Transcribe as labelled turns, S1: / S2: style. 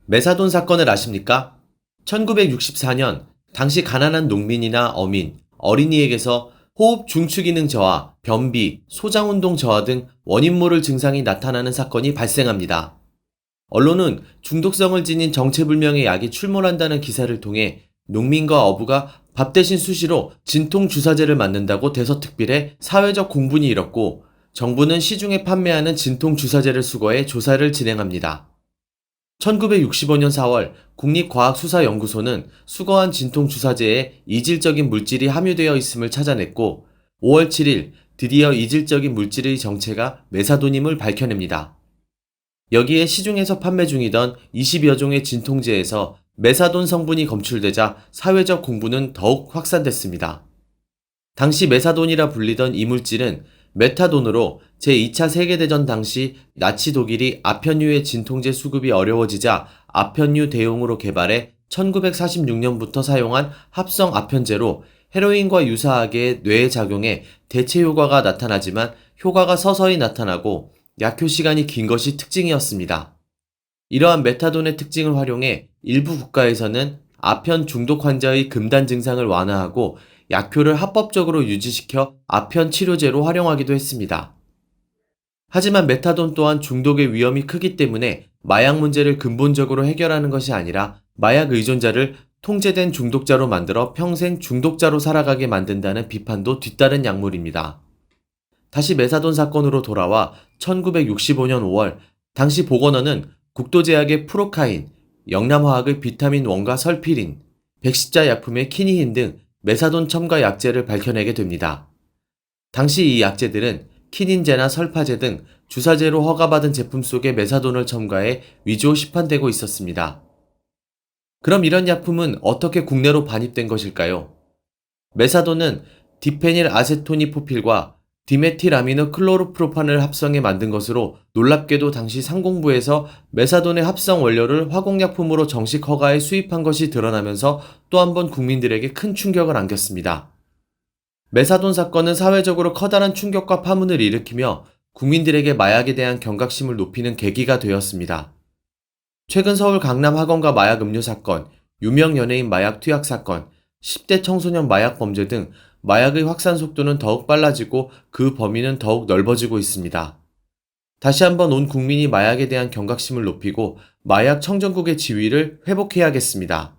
S1: 메사돈 사건을 아십니까? 1964년 당시 가난한 농민이나 어민, 어린이에게서 호흡 중추기능 저하, 변비, 소장운동 저하 등 원인 모를 증상이 나타나는 사건이 발생합니다. 언론은 중독성을 지닌 정체불명의 약이 출몰한다는 기사를 통해 농민과 어부가 밥 대신 수시로 진통주사제를 맞는다고 대서특필해 사회적 공분이 일었고, 정부는 시중에 판매하는 진통주사제를 수거해 조사를 진행합니다. 1965년 4월 국립과학수사연구소는 수거한 진통주사제에 이질적인 물질이 함유되어 있음을 찾아냈고, 5월 7일 드디어 이질적인 물질의 정체가 메사돈임을 밝혀냅니다. 여기에 시중에서 판매 중이던 20여 종의 진통제에서 메사돈 성분이 검출되자 사회적 공분은 더욱 확산됐습니다. 당시 메사돈이라 불리던 이 물질은 메타돈으로 제2차 세계대전 당시 나치 독일이 아편유의 진통제 수급이 어려워지자 아편유 대용으로 개발해 1946년부터 사용한 합성 아편제로 헤로인과 유사하게 뇌에 작용해 대체 효과가 나타나지만 효과가 서서히 나타나고 약효 시간이 긴 것이 특징이었습니다. 이러한 메타돈의 특징을 활용해 일부 국가에서는 아편 중독 환자의 금단 증상을 완화하고 약효를 합법적으로 유지시켜 아편 치료제로 활용하기도 했습니다. 하지만 메타돈 또한 중독의 위험이 크기 때문에 마약 문제를 근본적으로 해결하는 것이 아니라 마약 의존자를 통제된 중독자로 만들어 평생 중독자로 살아가게 만든다는 비판도 뒤따른 약물입니다. 다시 메사돈 사건으로 돌아와 1965년 5월 당시 보건원은 국도제약의 프로카인, 영남화학의 비타민 1과 설피린, 백십자 약품의 키니힌 등 메사돈 첨가 약제를 밝혀내게 됩니다. 당시 이 약제들은 키닌제나 설파제 등 주사제로 허가받은 제품 속에 메사돈을 첨가해 위조 시판되고 있었습니다. 그럼 이런 약품은 어떻게 국내로 반입된 것일까요? 메사돈은 디페닐 아세토니포필과 디메틸아미노 클로르프로판을 합성해 만든 것으로 놀랍게도 당시 상공부에서 메사돈의 합성 원료를 화공약품으로 정식 허가해 수입한 것이 드러나면서 또 한 번 국민들에게 큰 충격을 안겼습니다. 메사돈 사건은 사회적으로 커다란 충격과 파문을 일으키며 국민들에게 마약에 대한 경각심을 높이는 계기가 되었습니다. 최근 서울 강남 학원가 마약 음료 사건, 유명 연예인 마약 투약 사건, 10대 청소년 마약 범죄 등 마약의 확산 속도는 더욱 빨라지고 그 범위는 더욱 넓어지고 있습니다. 다시 한번 온 국민이 마약에 대한 경각심을 높이고 마약 청정국의 지위를 회복해야겠습니다.